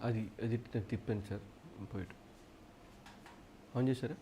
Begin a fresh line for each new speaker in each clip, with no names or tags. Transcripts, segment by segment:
అది అది తిప్పాను సార్ పోయిట్ ఆన్ చేశారా?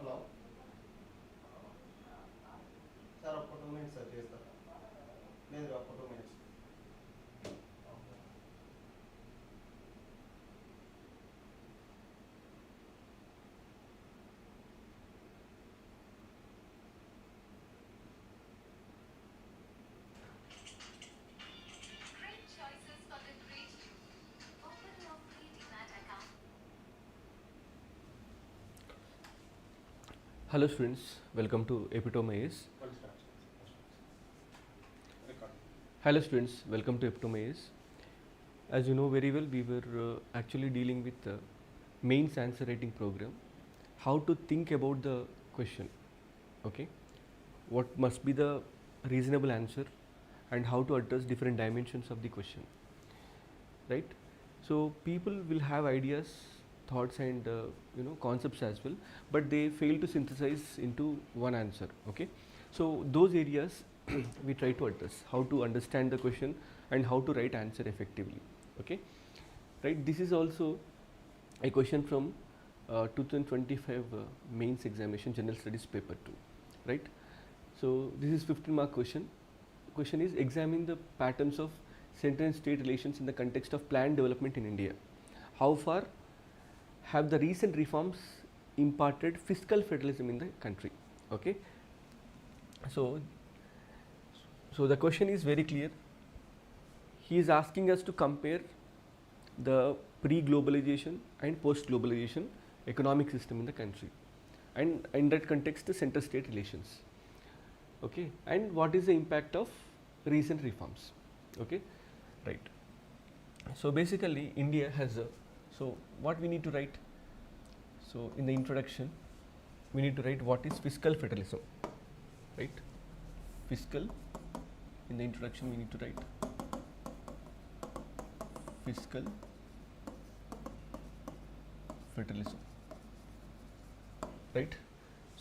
హలో సార్ ఒక 2 minutes సార్ చేస్తారా? లేదు ఒక 2 minutes.
Great choices for the great you. Open your free demat account.
Hello students, welcome to Epitome IAS. Hello students, welcome to Epitome IAS. As you know very well, we were actually dealing with the mains answer writing program. How to think about the question, okay? What must be the reasonable answer and how to address different dimensions of the question, right? So people will have ideas, thoughts and concepts as well, but they fail to synthesize into one answer, okay? So those areas we try to address, how to understand the question and how to write answer effectively, okay? Right, this is also a question from 2025 mains examination general studies paper 2, right? So this is 15 mark question. Question is, examine the patterns of center and state relations in the context of planned development in India. How far have the recent reforms imparted fiscal federalism in the country, okay? So the question is very clear. He is asking us to compare the pre-globalization and post-globalization economic system in the country, and in that context the center-state relations, okay, and what is the impact of recent reforms, okay, right? So basically India has a, so what we need to write, so in the introduction we need to write what is fiscal federalism, right? Fiscal, in the introduction we need to write fiscal federalism, right?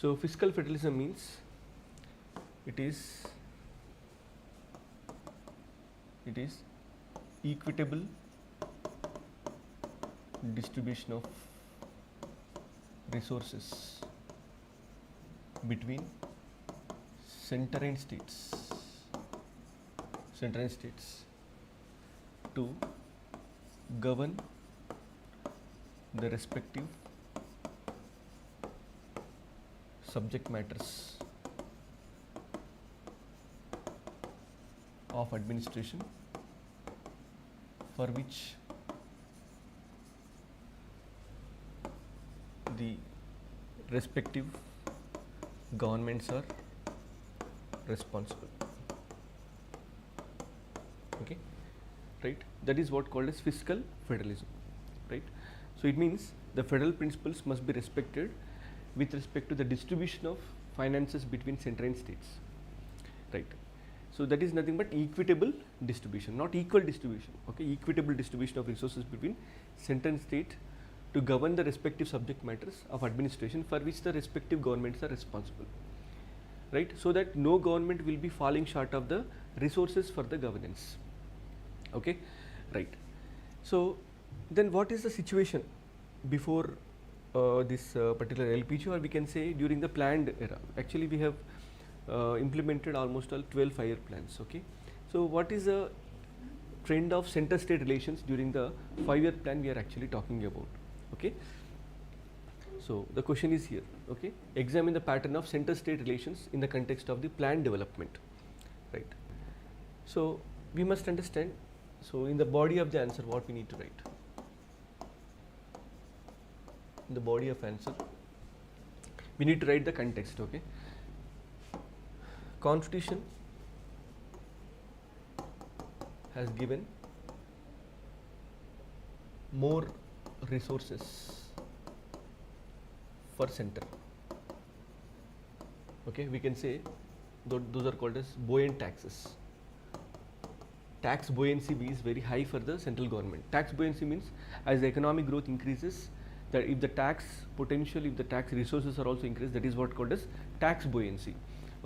So fiscal federalism means it is equitable distribution of resources between center and states to govern the respective subject matters of administration for which the respective governments are responsible, okay, right? That is what called as fiscal federalism, right? So it means the federal principles must be respected with respect to the distribution of finances between center and states, right? So that is nothing but equitable distribution, not equal distribution, okay? Equitable distribution of resources between center and state to govern the respective subject matters of administration for which the respective governments are responsible, right? So that no government will be falling short of the resources for the governance, okay, right? So then what is the situation before this particular LPG, or we can say during the planned era? Actually we have implemented almost all 12 5-year plans, okay? So what is the trend of center state relations during the 5-year plan we are actually talking about, okay? So the question is here, okay? Examine the pattern of center state relations in the context of the planned development, right? So we must understand, so in the body of the answer what we need to write? In the body of answer we need to write the context, okay? Constitution has given more resources for center. Okay, we can say those are called as buoyant taxes. Tax buoyancy is very high for the central government. Tax buoyancy means as the economic growth increases, that if the tax potential, if the tax resources are also increased, that is what called as tax buoyancy.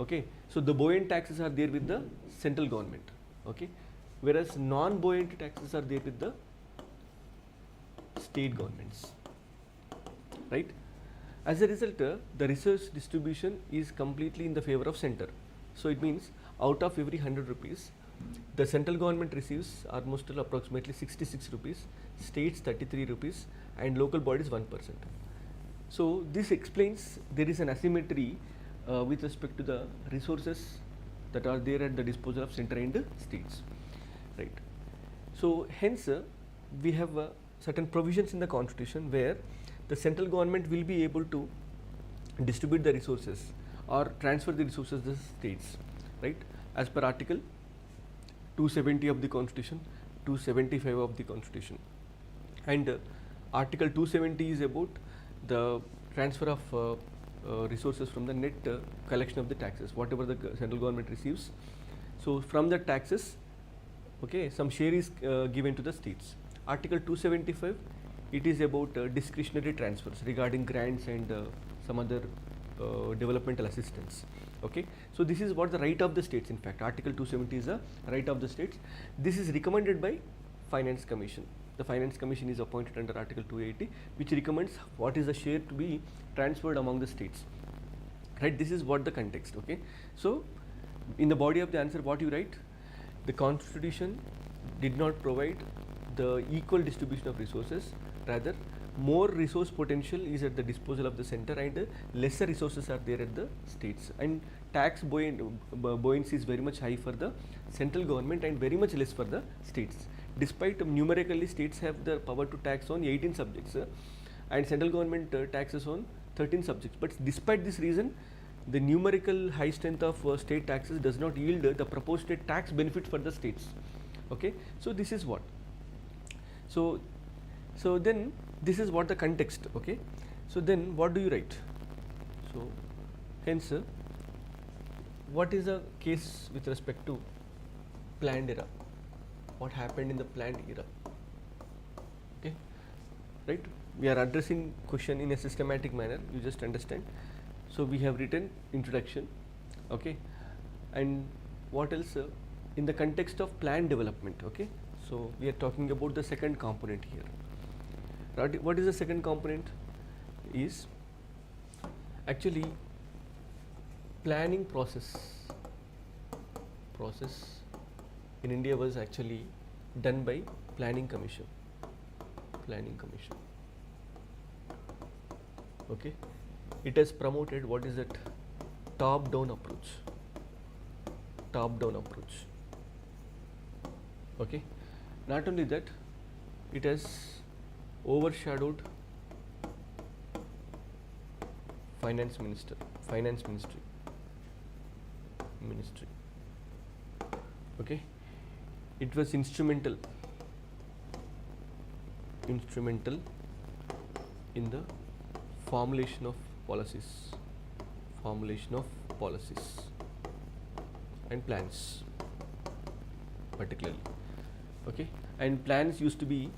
Okay, so the buoyant taxes are there with the central government. Okay, whereas non-buoyant taxes are there with the state governments, right? As a result, the resource distribution is completely in the favor of center. So it means out of every 100 rupees, the central government receives almost approximately 66 rupees, states 33 rupees, and local bodies 1%. So this explains there is an asymmetry with respect to the resources that are there at the disposal of center and states, right? So hence we have certain provisions in the constitution where the central government will be able to distribute the resources or transfer the resources to the states, right? As per Article 270 of the Constitution, 275 of the Constitution, and Article 270 is about the transfer of resources from the net collection of the taxes, whatever the central government receives. So from the taxes, okay, some share is given to the states. Article 275, it is about discretionary transfers regarding grants and some other developmental assistance. Okay, so this is what the right of the states. In fact, Article 270 is a right of the states. This is recommended by Finance Commission. The Finance Commission is appointed under Article 280, which recommends what is the share to be transferred among the states. Right, this is what the context. Okay, so in the body of the answer, what you write? The Constitution did not provide the equal distribution of resources. Rather, more resource potential is at the disposal of the center, and lesser resources are there at the states. And tax buoyancy is very much high for the central government and very much less for the states. Despite numerically states have the power to tax on 18 subjects and central government taxes on 13 subjects. But despite this reason, the numerical high strength of state taxes does not yield the proportionate tax benefit for the states. Okay, so this is what. So then this is what the context. Okay, so then what do you write? So hence what is the case with respect to planned era? What happened in the planned era? Okay, right, we are addressing question in a systematic manner, you just understand. So we have written introduction, okay, and what else in the context of planned development. Okay, so we are talking about the second component here. Right, what is the second component? Is actually planning process in India was actually done by Planning Commission. Okay, it has promoted what is that top-down approach. Okay, not only that, it has overshadowed finance ministry. Okay, it was instrumental in the formulation of policies and plans particularly. Okay, and plans used to be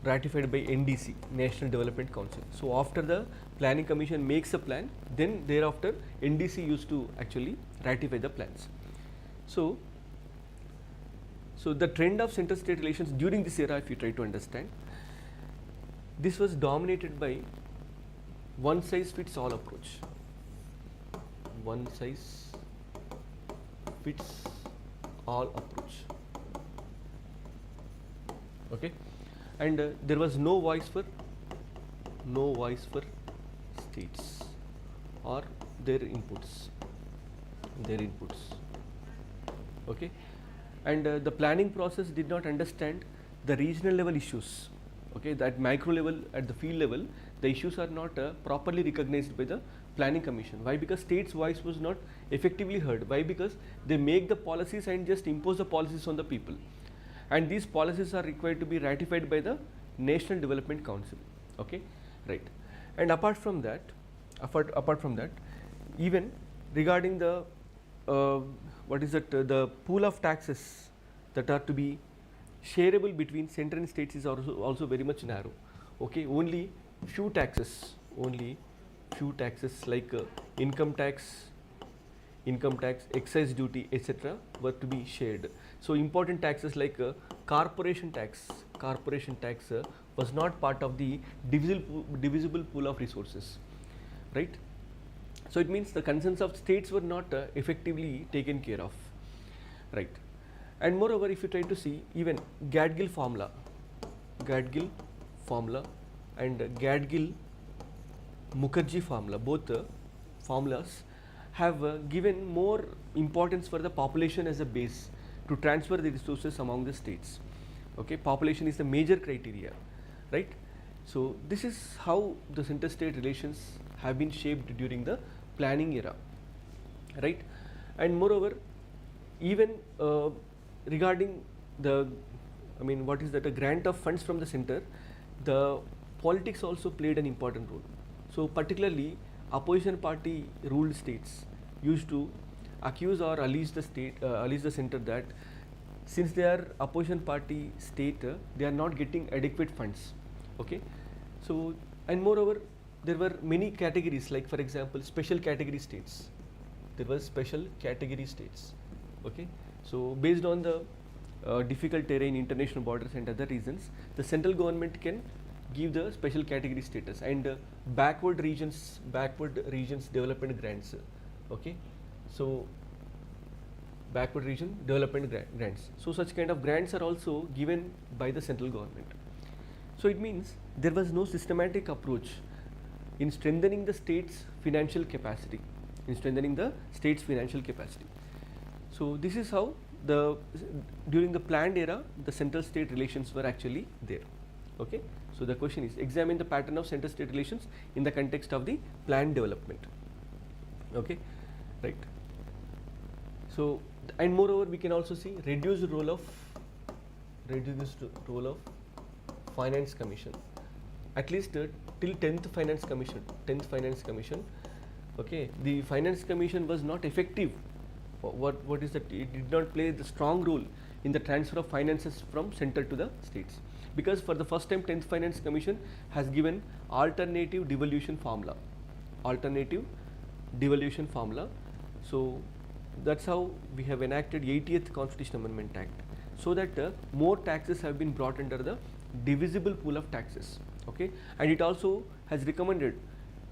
ratified by NDC, National Development Council. So after the Planning Commission makes a plan, then thereafter NDC used to actually ratify the plans. So the trend of center-state relations during this era, if you try to understand, this was dominated by one-size-fits-all approach. Okay, and there was no voice for states or their inputs. Okay, and the planning process did not understand the regional level issues. Okay, that micro level, at the field level, the issues are not properly recognized by the Planning Commission. Why? Because states' voice was not effectively heard. Why? Because they make the policies and just impose the policies on the people. and these policies are required to be ratified by the National Development Council. Okay, right. And apart from that, even regarding the the pool of taxes that are to be shareable between center and states is also very much narrow. Okay, only few taxes like income tax, excise duty, etc. were to be shared. So important taxes like corporation tax was not part of the divisible pool of resources, right? So it means the concerns of states were not effectively taken care of, right? And moreover, if you try to see even Gadgil formula and Gadgil-Mukherjee formula, both formulas have given more importance for the population as a base to transfer the resources among the states. Okay, population is the major criteria, right? So this is how the center-state relations have been shaped during the planning era, right? And moreover, even regarding the, a grant of funds from the center, the politics also played an important role. So particularly opposition party ruled states used to accuse or allege the center that since they are opposition party state, they are not getting adequate funds. Okay, so and moreover, there were many categories, like for example special category states. There were special category states. Okay, so based on the difficult terrain, international borders and other reasons, the central government can give the special category status and backward regions development grants. Okay, so backward region development grants. So such kind of grants are also given by the central government. So it means there was no systematic approach in strengthening the state's financial capacity. So this is how during the planned era, the central-state relations were actually there. Okay. So the question is, examine the pattern of center-state relations in the context of the planned development. Okay, right. So and moreover, we can also see reduced role of finance commission, at least till 10th finance commission. Okay, the finance commission was not effective. What is that? It did not play the strong role in the transfer of finances from center to the states, because for the first time 10th finance commission has given alternative devolution formula. So that's how we have enacted 80th Constitutional Amendment Act, so that more taxes have been brought under the divisible pool of taxes. Okay, and it also has recommended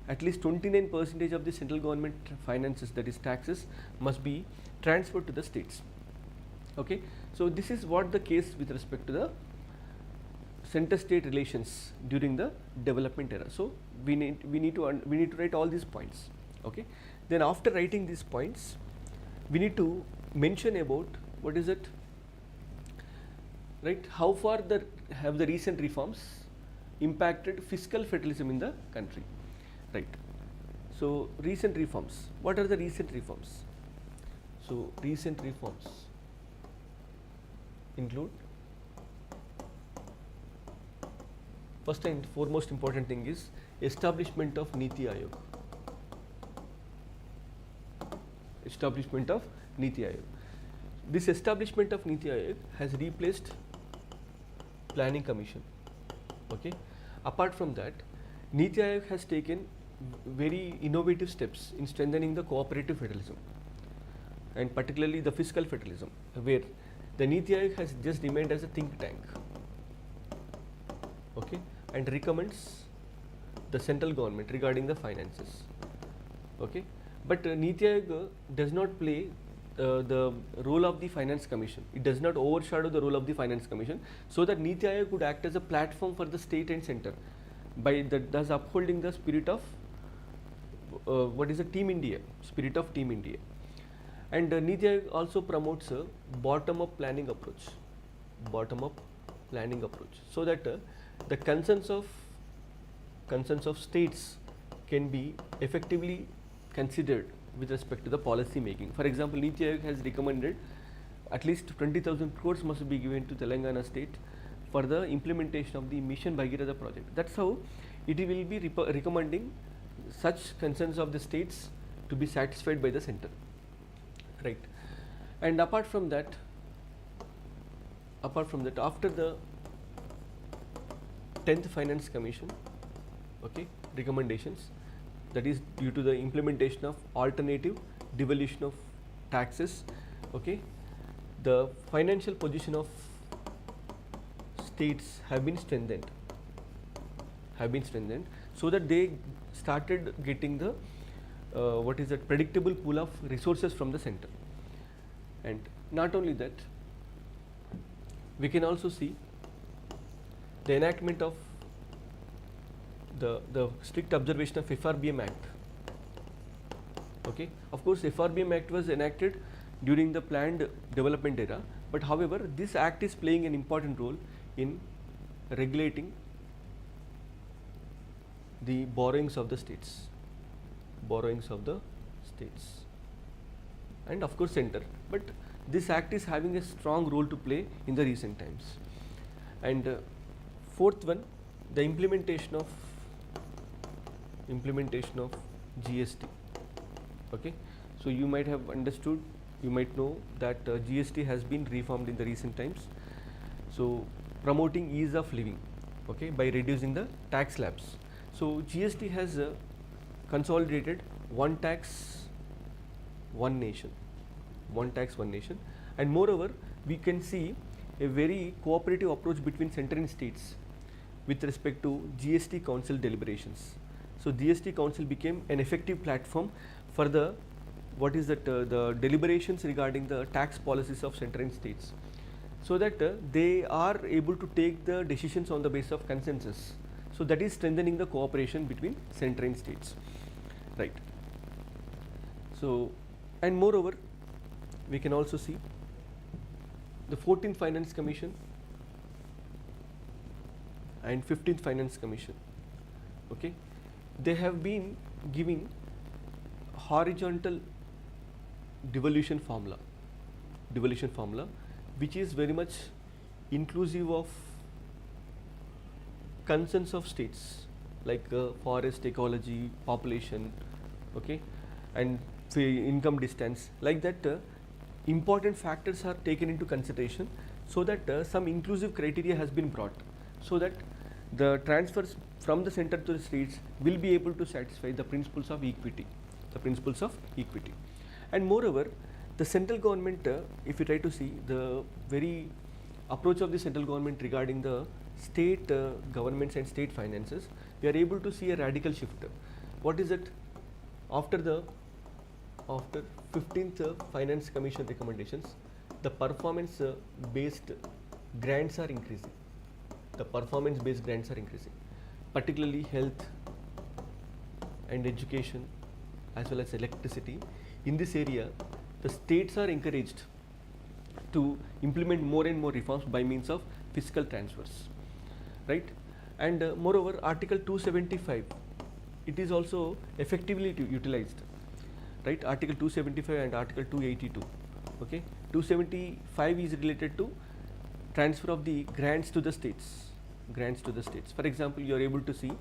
at least 29% of the central government finances, that is taxes, must be transferred to the states. Okay, so this is what the case with respect to the center-state relations during the development era. So we need to write all these points. Okay, then after writing these points, we need to mention about what is it, right? How far have the recent reforms impacted fiscal federalism in the country, right? So recent reforms. What are the recent reforms? So recent reforms include, first and foremost important thing is establishment of Niti Aayog. This establishment of Niti Aayog has replaced Planning Commission. Okay. Apart from that, Niti Aayog has taken very innovative steps in strengthening the cooperative federalism, and particularly the fiscal federalism, where the Niti Aayog has just remained as a think tank. Okay, and recommends the central government regarding the finances. Okay, but Niti Aayog does not play the role of the Finance Commission. It does not overshadow the role of the Finance Commission, so that Niti Aayog would act as a platform for the state and center by thus upholding the spirit of Team India, And Niti Aayog also promotes a bottom-up planning approach, so that the concerns of states can be effectively considered with respect to the policy making. For example, Niti Aayog has recommended at least 20,000 crores must be given to Telangana state for the implementation of the Mission Bhagirath project. That's how it will be recommending such concerns of the states to be satisfied by the center, right? And apart from that, after the 10th Finance Commission, okay, recommendations, that is due to the implementation of alternative devolution of taxes, okay, the financial position of states have been strengthened, so that they started getting the predictable pool of resources from the center. And not only that, we can also see the enactment of the strict observation of FRBM Act. Okay, of course, FRBM Act was enacted during the planned development era, but however, this act is playing an important role in regulating the borrowings of the states, and of course center. But this act is having a strong role to play in the recent times. And fourth one, the implementation of GST. Okay, so you might have understood, you might know that GST has been reformed in the recent times. So promoting ease of living, okay, by reducing the tax slabs. So GST has consolidated one tax, one nation, and moreover, we can see a very cooperative approach between center and states with respect to GST Council deliberations. So GST Council became an effective platform for the the deliberations regarding the tax policies of center and states, so that they are able to take the decisions on the basis of consensus. So that is strengthening the cooperation between center and states, right? So, and moreover, we can also see the 14th Finance Commission and 15th Finance Commission. Okay, they have been giving horizontal devolution formula, which is very much inclusive of concerns of states like forest, ecology, population, okay, and income distance, like that. Important factors are taken into consideration, so that some inclusive criteria has been brought, so that the transfers from the center to the states will be able to satisfy the principles of equity, and moreover, the central government, if you try to see the very approach of the central government regarding the state governments and state finances, we are able to see a radical shift. What is it? After 15th Finance Commission recommendations, the performance based grants are increasing. Particularly health and education as well as electricity. In this area, the states are encouraged to implement more and more reforms by means of fiscal transfers, right? And moreover, Article 275, it is also effectively utilized, right? Article 275 and Article 282. Okay, 275 is related to transfer of the grants to the states. For example, you are able to see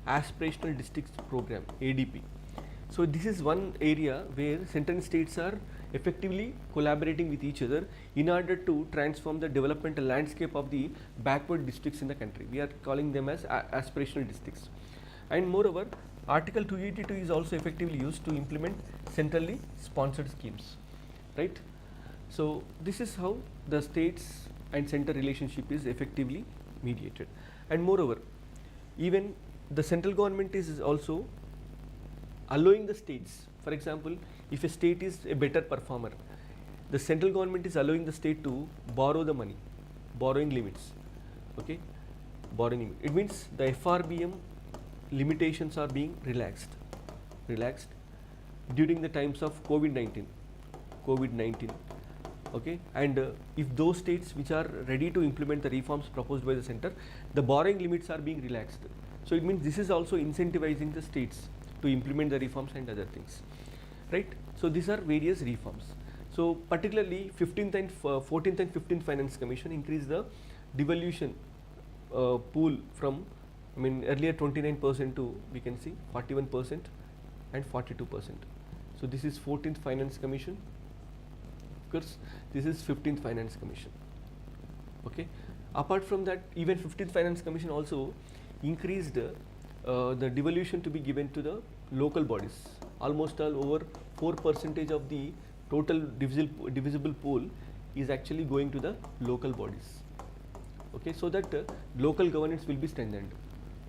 Aspirational Districts Program, ADP. So this is one area where center and states are effectively collaborating with each other in order to transform the developmental landscape of the backward districts in the country. We are calling them as aspirational districts. And moreover, Article 282 is also effectively used to implement centrally sponsored schemes, right? So this is how the states and center relationship is effectively mediated. And moreover, even the central government is also allowing the states. For example, if a state is a better performer, the central government is allowing the state to borrow the money, borrowing limits. Okay, it means the FRBM limitations are being relaxed during the times of COVID-19. Okay, and if those states which are ready to implement the reforms proposed by the center, the borrowing limits are being relaxed. So it means this is also incentivizing the states to implement the reforms and other things, right? So these are various reforms. So particularly 15th and 14th and 15th Finance Commission increased the devolution pool from, I mean, earlier 29% to, we can see, 41% and 42%. So this is 14th Finance Commission. Of course, this is 15th Finance Commission. Okay. Apart from that, even 15th Finance Commission also increased the devolution to be given to the local bodies. Almost all over 4% of the total divisible pool is actually going to the local bodies. Okay, so that local governance will be strengthened.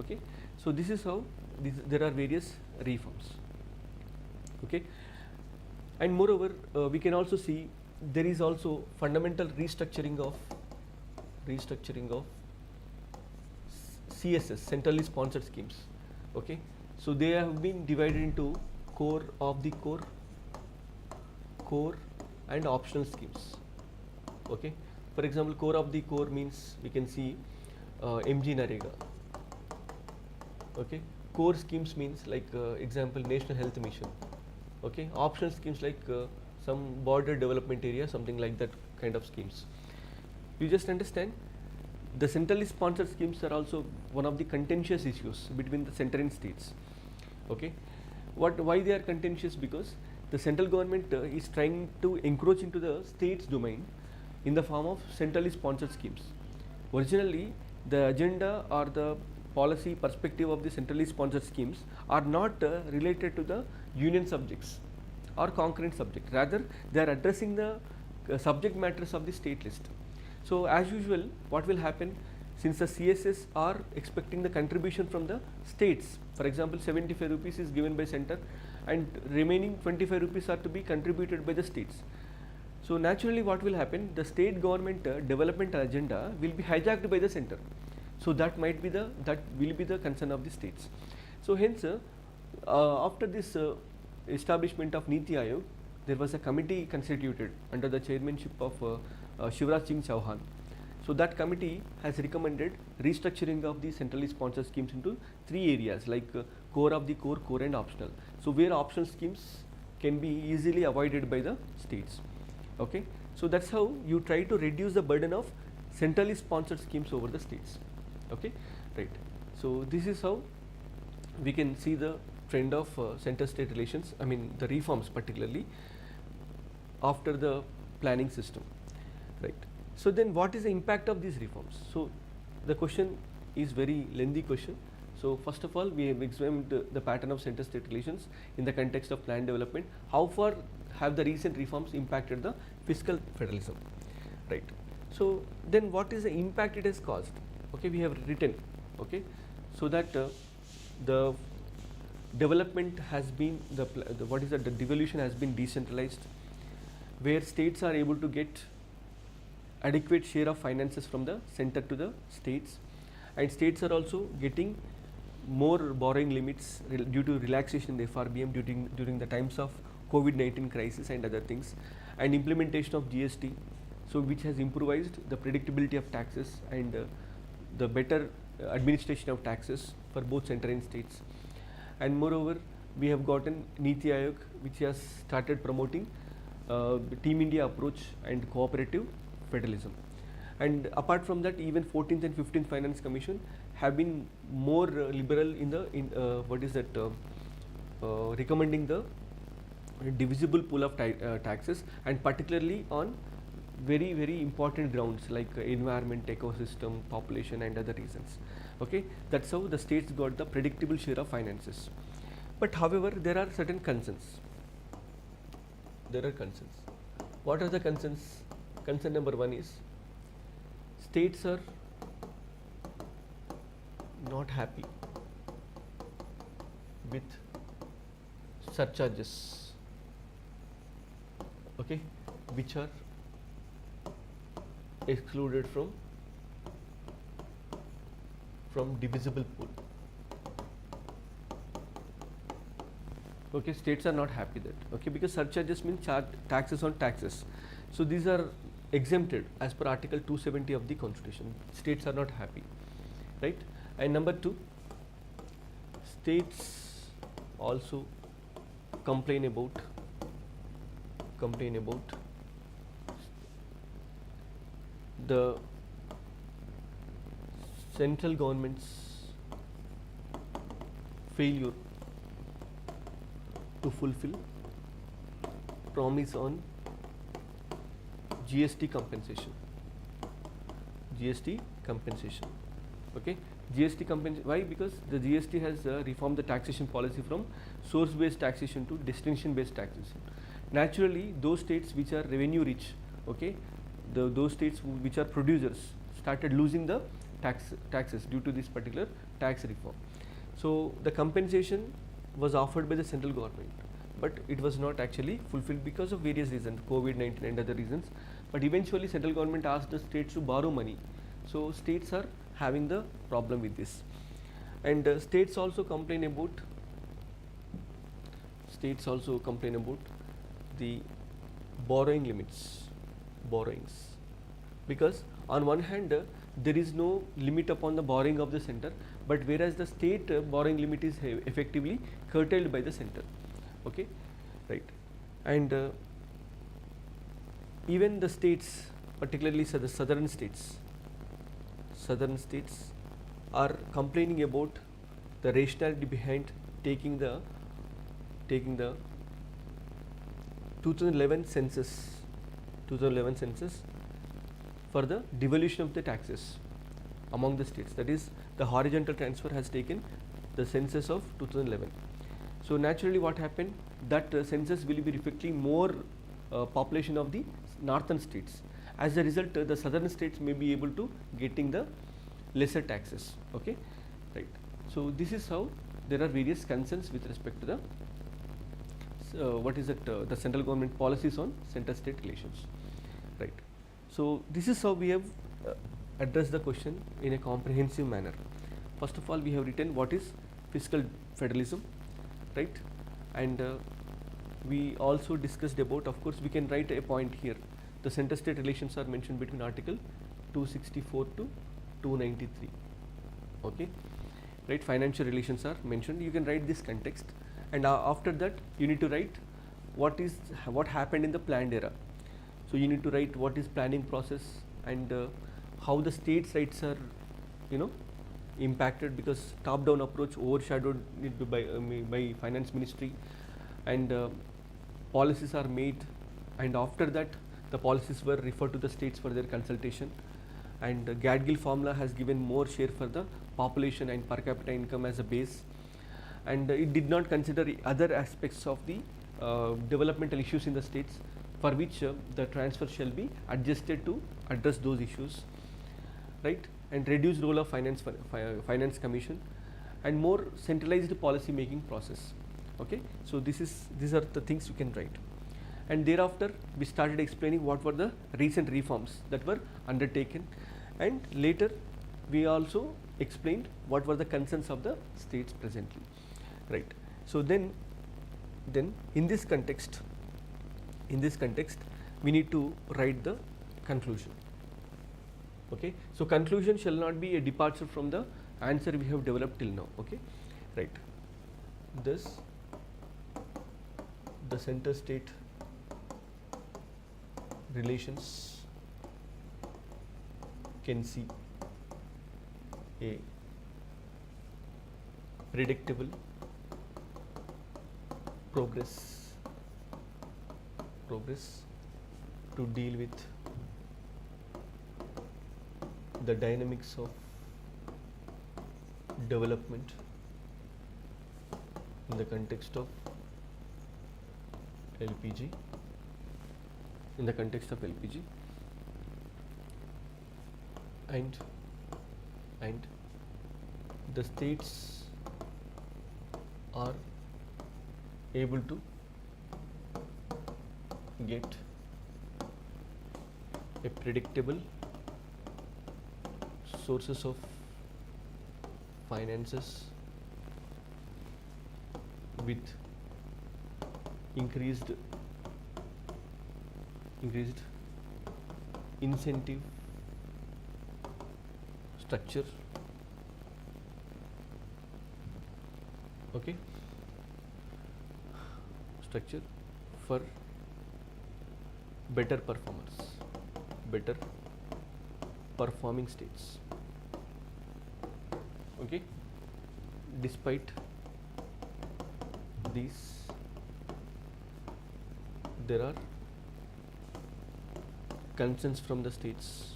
Okay, so this is how there are various reforms. Okay, and moreover, we can also see there is also fundamental restructuring of CSS, centrally sponsored schemes. Okay, so they have been divided into core of the core and optional schemes. Okay, for example, core of the core means we can see MG Narega. Okay, core schemes means like example National Health Mission. Okay, optional schemes like some border development area, something like that kind of schemes. You just understand, the centrally sponsored schemes are also one of the contentious issues between the center and states. Okay, why they are contentious? Because the central government is trying to encroach into the state's domain in the form of centrally sponsored schemes. Originally, the agenda or the policy perspective of the centrally sponsored schemes are not related to the union subjects or concurrent subject. Rather, they are addressing the subject matters of the state list. So as usual, what will happen, since the CSS are expecting the contribution from the states, for example 75 rupees is given by center and remaining 25 rupees are to be contributed by the states. So naturally what will happen, the state government development agenda will be hijacked by the center. So that will be the concern of the states. So hence after this establishment of Niti Aayog, there was a committee constituted under the chairmanship of Shivraj Singh Chauhan. So that committee has recommended restructuring of the centrally sponsored schemes into 3 areas like core of the core and optional. So where optional schemes can be easily avoided by the states. Okay, so that's how you try to reduce the burden of centrally sponsored schemes over the states. Okay, right. So this is how we can see the trend of center-state relations. I mean the reforms particularly after the planning system. Right. So then what is the impact of these reforms? So the question is very lengthy question. So first of all, we have examined the pattern of center-state relations in the context of plan development. How far have the recent reforms impacted the fiscal federalism? Right. So then what is the impact it has caused? Okay, we have written. Okay, so that the development has been the devolution has been decentralized, where states are able to get adequate share of finances from the center to the states, and states are also getting more borrowing limits due to relaxation in the FRBM during the times of COVID-19 crisis and other things, and implementation of GST, so which has improvised the predictability of taxes and the better administration of taxes for both center and states. And moreover, we have gotten Niti Aayog, which has started promoting Team India approach and cooperative federalism. And apart from that, even 14th and 15th Finance Commission have been more liberal in recommending the divisible pool of taxes, and particularly on very, very important grounds like environment, ecosystem, population and other reasons. Okay, that's how the states got the predictable share of finances. But however, there are certain concerns. There are concerns. What are the concerns? Concern number 1 is states are not happy with surcharges, okay, which are excluded from divisible pool. Okay, states are not happy that, okay, because surcharges mean taxes on taxes. So these are exempted as per Article 270 of the Constitution. States are not happy, right? And number 2, states also complain about the central government's failure to fulfill promise on GST compensation. GST compensation. Okay. GST compensation. Why? Because the GST has reformed the taxation policy from source-based taxation to destination-based taxation. Naturally, those states which are revenue rich, okay, those states which are producers started losing the taxes due to this particular tax reform. So the compensation was offered by the central government, but it was not actually fulfilled because of various reasons, COVID-19 and other reasons. But eventually central government asked the states to borrow money. So states are having the problem with this. And states also complain about the borrowing limits, because on one hand there is no limit upon the borrowing of the center, but whereas the state borrowing limit is effectively curtailed by the center. Okay, right. And even the states, particularly the southern states are complaining about the rationality behind taking the 2011 census for the devolution of the taxes among the states. That is, the horizontal transfer has taken the census of 2011. So naturally what happened, that census will be reflecting more population of the northern states. As a result, the southern states may be able to getting the lesser taxes. Okay, right. So this is how there are various concerns with respect to the the central government policies on center-state relations, right. So this is how we have addressed the question in a comprehensive manner. First of all, we have written what is fiscal federalism, right, and we also discussed about, of course, we can write a point here. The center-state relations are mentioned between Article 264 to 293. Okay, right. Financial relations are mentioned. You can write this context, and after that you need to write what happened in the planned era. So you need to write what is planning process and how the states' rights are, impacted, because top-down approach overshadowed it by finance ministry, and policies are made, and after that the policies were referred to the states for their consultation, and Gadgil formula has given more share for the population and per capita income as a base, and it did not consider other aspects of the developmental issues in the states, for which the transfer shall be adjusted to address those issues, right, and reduced role of finance commission, and more centralized policy making process. Okay, so these are the things you can write. And thereafter we started explaining what were the recent reforms that were undertaken, and later we also explained what were the concerns of the states presently, right. So then in this context we need to write the conclusion. Okay, so conclusion shall not be a departure from the answer we have developed till now. Okay, right. Thus the center state relations can see a predictable progress to deal with the dynamics of development in the context of LPG, and the states are able to get a predictable sources of finances with increased incentive structure. Okay, structure for better performers, performing states. Okay, despite these, there are concerns from the states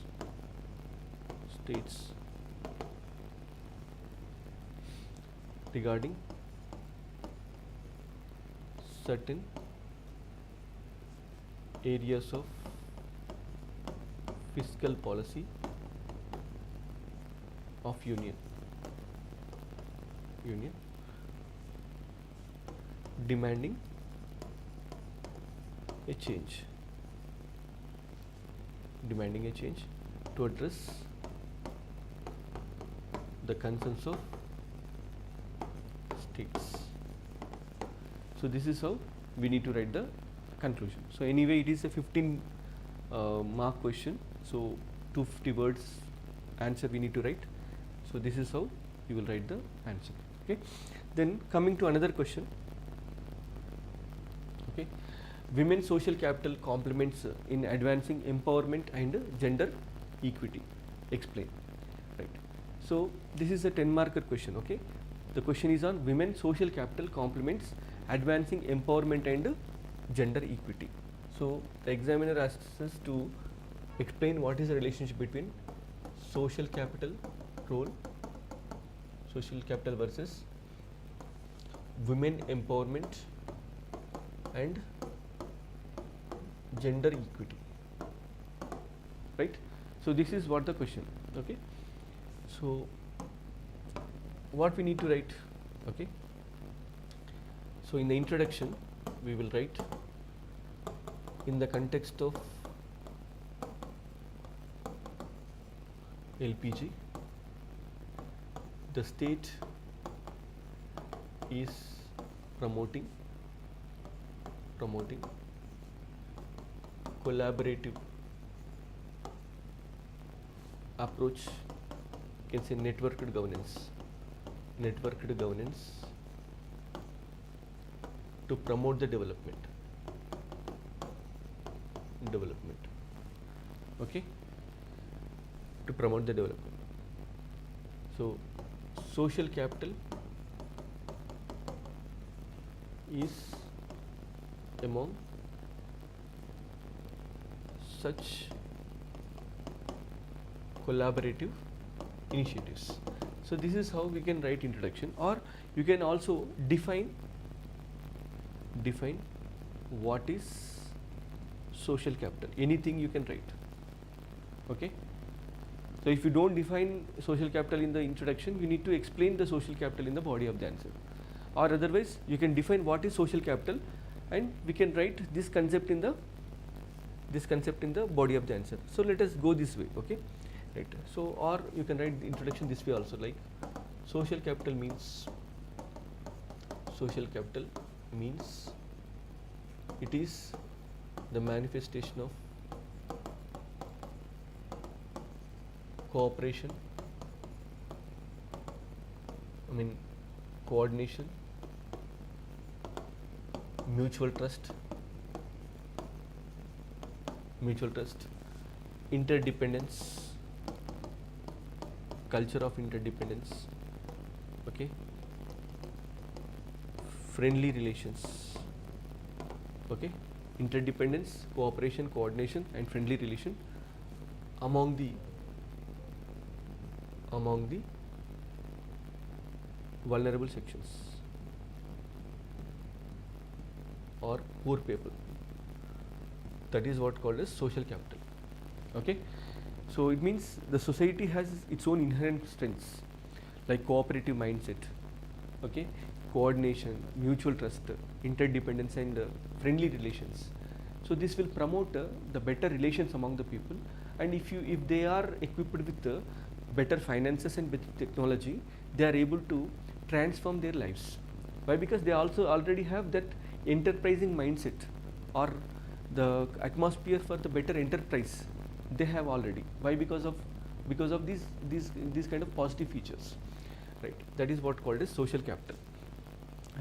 regarding certain areas of fiscal policy of union demanding a change to address the concerns of states. So this is how we need to write the conclusion. So anyway, it is a 15 mark question, so 250 words answer we need to write. So this is how you will write the answer. Okay, then coming to another question. Okay, women's social capital complements in advancing empowerment and gender equity. Explain. Right. So this is a 10 marker question. Okay, the question is on women's social capital complements advancing empowerment and gender equity. So the examiner asks us to explain what is the relationship between social capital versus women empowerment and gender equity. Right. So this is what the question. Okay. So what we need to write. Okay. So in the introduction we will write, in the context of LPG, the state is promoting collaborative approach, you can say networked governance to promote the development. Okay, to promote the development. So social capital is among such collaborative initiatives. So this is how we can write introduction, or you can also define what is social capital. Anything you can write. Okay. So if you don't define social capital in the introduction, you need to explain the social capital in the body of the answer. Or otherwise, you can define what is social capital, and we can write this concept in the body of the answer. So let us go this way. Okay. Right. So or you can write the introduction this way also, like social capital means it is the manifestation of cooperation, coordination, mutual trust, interdependence, culture of interdependence, okay, friendly relations, okay, interdependence, cooperation, coordination and friendly relation among the vulnerable sections or poor people. That is what called as social capital. Okay, so it means the society has its own inherent strengths like cooperative mindset, okay, coordination, mutual trust, interdependence and friendly relations. So this will promote the better relations among the people, and if they are equipped with better finances and better technology, they are able to transform their lives. Why? Because they also already have that enterprising mindset or the atmosphere for the better enterprise they have already. Why? Because of these kind of positive features, right? That is what called as social capital,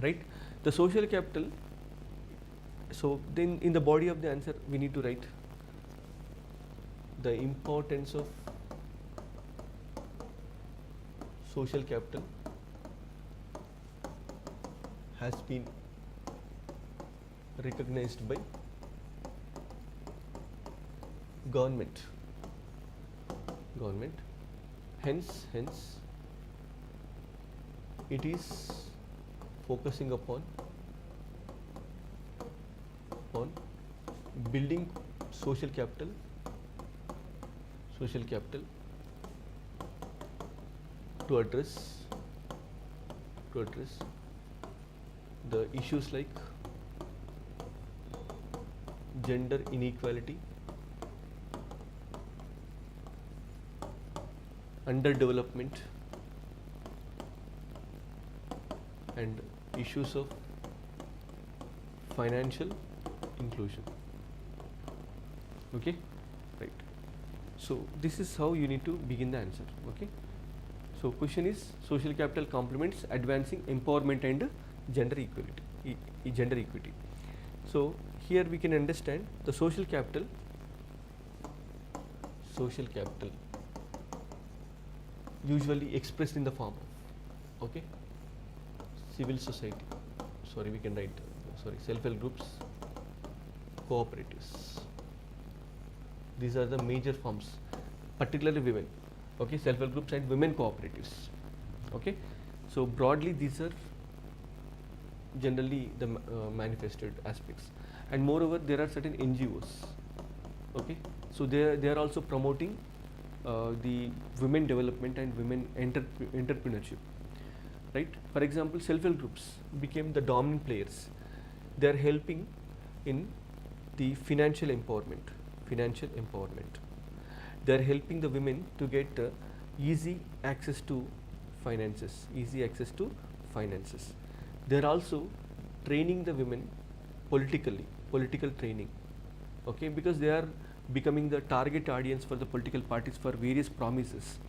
right? The social capital. So then in the body of the answer we need to write the importance of social capital has been recognized by government. Hence it is focusing upon building social capital to address the issues like gender inequality, underdevelopment, and issues of financial inclusion. Okay, right. So this is how you need to begin the answer. Okay, so question is social capital complements advancing empowerment and gender equity. So here we can understand the social capital usually expressed in the form of, okay, civil society, we can write self-help groups, cooperatives. These are the major forms, particularly women, okay, self-help groups and women cooperatives. Okay, so broadly these are generally the manifested aspects, and moreover there are certain NGOs. Okay, so they are also promoting the women development and women entrepreneurship, right? For example, self-help groups became the dominant players. They are helping in the financial empowerment. They are helping the women to get easy access to finances. They are also training the women political training, okay, because they are becoming the target audience for the political parties for various promises.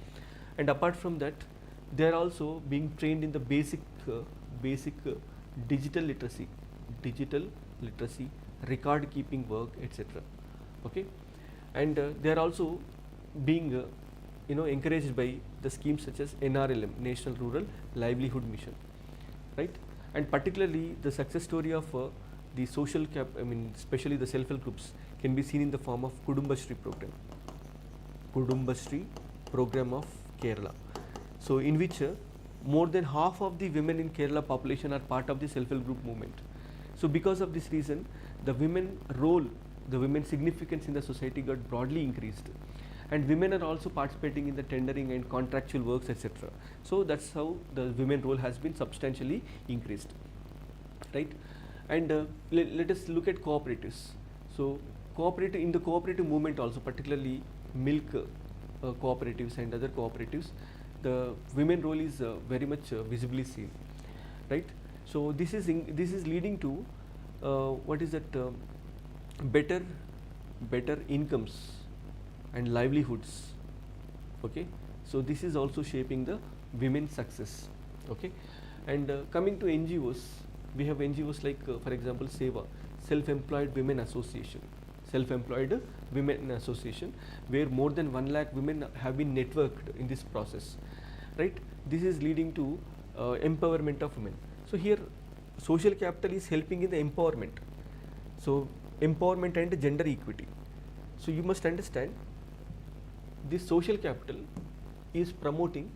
And apart from that, they are also being trained in the basic digital literacy, record keeping work, etc. Okay, and they are also being encouraged by the schemes such as NRLM, National Rural Livelihood Mission, right? And particularly the success story of the especially the self-help groups can be seen in the form of Kudumbashree program of Kerala. So in which more than half of the women in Kerala population are part of the self-help group movement. So because of this reason, the women role, the women's significance in the society got broadly increased, and women are also participating in the tendering and contractual works, etc. So that's how the women role has been substantially increased, right? And let us look at cooperatives. So in the cooperative movement also, particularly milk cooperatives and other cooperatives, the women role is very much visibly seen, right? So this is leading to better incomes and livelihoods. Okay, so this is also shaping the women's success. Okay, and coming to NGOs, we have NGOs like for example SEVA, Self-Employed Women Association, where more than 1 lakh women have been networked in this process, right? This is leading to empowerment of women. So here social capital is helping in the empowerment. So empowerment and gender equity. So you must understand this social capital is promoting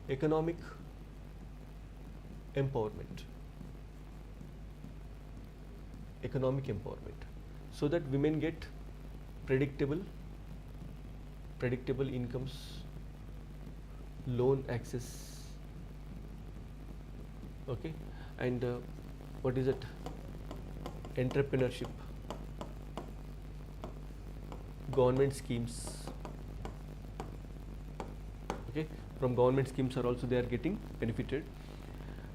economic empowerment, so that women get predictable incomes, loan access, okay, and entrepreneurship, government schemes, okay, from government schemes are also they are getting benefited,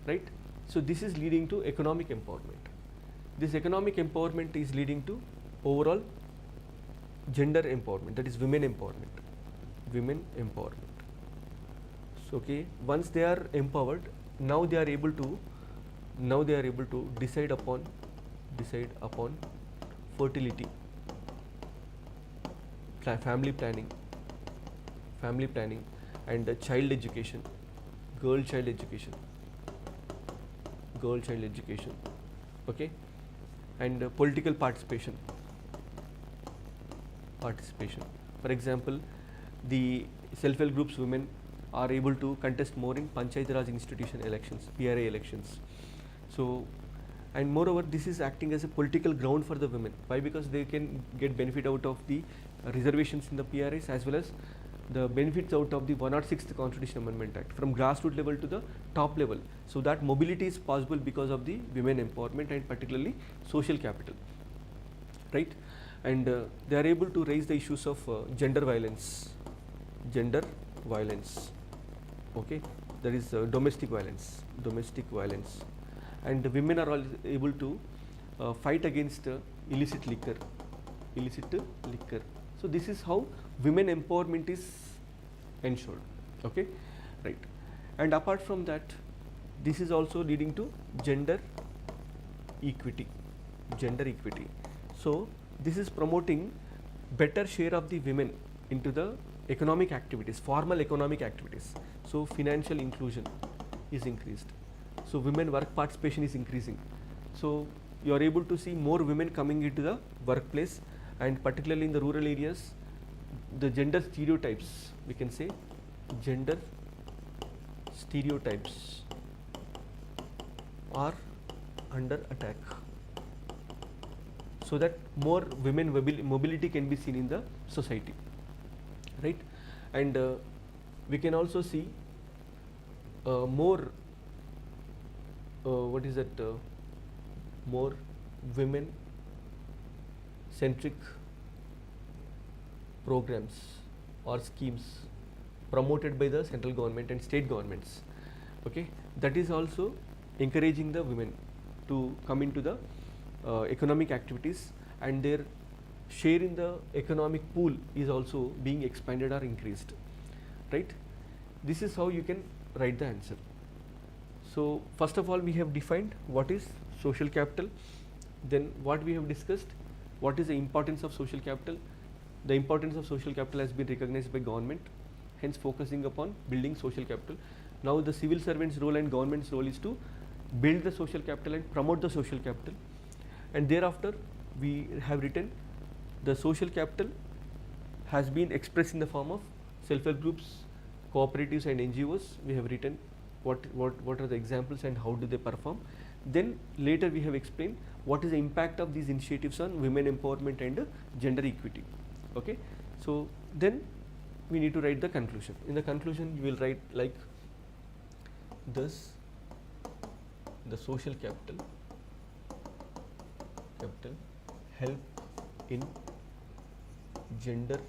right? So this is leading to economic empowerment. This economic empowerment is leading to overall gender empowerment, that is women empowerment. So okay, once they are empowered, now they are able to decide upon fertility, family planning and child education, girl child education, girl child education, okay, and political participation. For example, the self-help groups women are able to contest more in Panchayat Raj institution elections, PRA elections. So, and moreover, this is acting as a political ground for the women. Why? Because they can get benefit out of the reservations in the PRAs as well as the benefits out of the 106th Constitution Amendment Act from grassroots level to the top level. So that mobility is possible because of the women empowerment and particularly social capital, right? And they are able to raise the issues of gender violence, okay, there is domestic violence, and the women are all able to fight against illicit liquor. So this is how women empowerment is ensured, okay, right? And apart from that, this is also leading to gender equity. So this is promoting better share of the women into the economic activities, formal economic activities. So financial inclusion is increased. So women work participation is increasing. So you are able to see more women coming into the workplace, and particularly in the rural areas, the gender stereotypes, we can say gender stereotypes are under attack, so that more women mobility can be seen in the society, right? And we can also see more more women centric programs or schemes promoted by the central government and state governments, okay, that is also encouraging the women to come into the economic activities, and their share in the economic pool is also being expanded or increased, right? This is how you can write the answer. So first of all, we have defined what is social capital. Then what we have discussed, what is the importance of social capital. The importance of social capital has been recognized by government, hence focusing upon building social capital. Now the civil servant's role and government's role is to build the social capital and promote the social capital. And thereafter we have written the social capital has been expressed in the form of self-help groups, cooperatives and NGOs. We have written what are the examples and how do they perform. Then later we have explained what is the impact of these initiatives on women empowerment and gender equity, okay. So then we need to write the conclusion. In the conclusion you will write like this: the social capital help in gender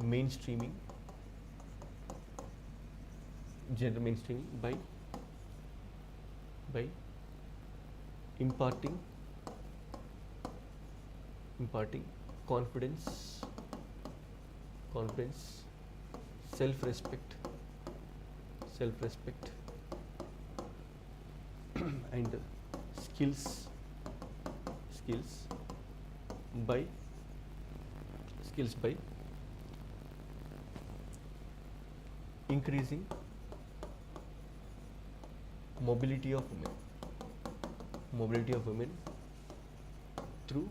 mainstreaming by imparting confidence, self-respect and skills by increasing mobility of women through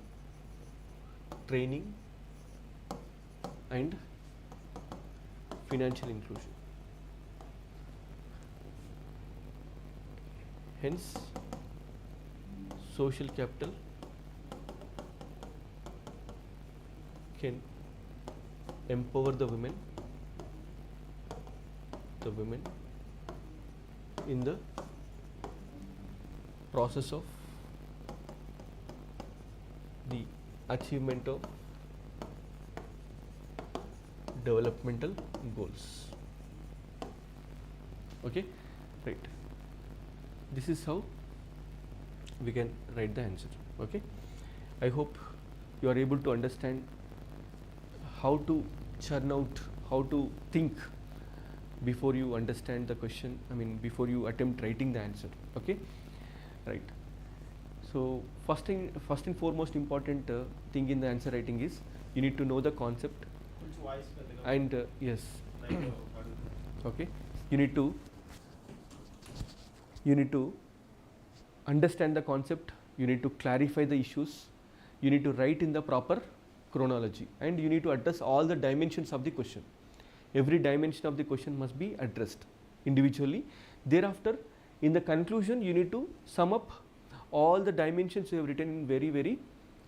training and financial inclusion. Hence, social capital can empower the women in the process of the achievement of developmental goals, okay, right. This is how we can write the answer, okay. I hope you are able to understand how to churn out, how to think before you understand the question, before you attempt writing the answer, okay, right. So first and foremost important thing in the answer writing is you need to know the concept, and yes, okay, you need to you need to understand the concept, you need to clarify the issues, you need to write in the proper chronology, and you need to address all the dimensions of the question. Every dimension of the question must be addressed individually. Thereafter, in the conclusion, you need to sum up all the dimensions you have written in very, very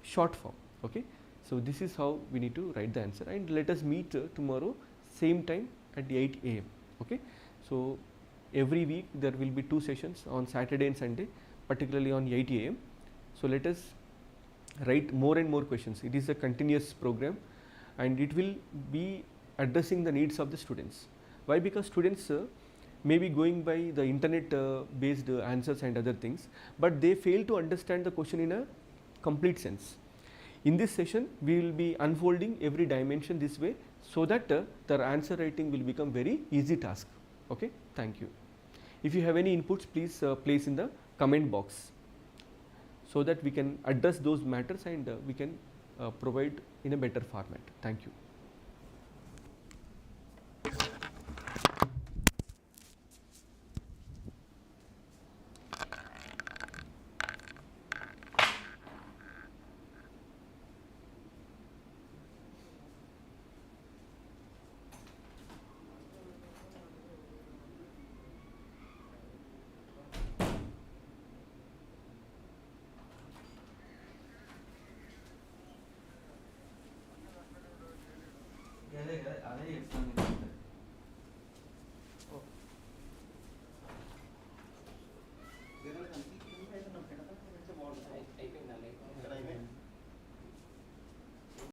short form. Okay. So this is how we need to write the answer, and let us meet tomorrow same time at 8 a.m. Okay. So every week there will be 2 sessions on Saturday and Sunday, particularly on 8 a.m. So let us write more and more questions. It is a continuous program, and it will be addressing the needs of the students. Why? Because students may be going by the internet based answers and other things, but they fail to understand the question in a complete sense. In this session, we will be unfolding every dimension this way, so that their answer writing will become very easy task. Okay, thank you. If you have any inputs, please place in the comment box, so that we can address those matters, and we can provide in a better format. Thank you.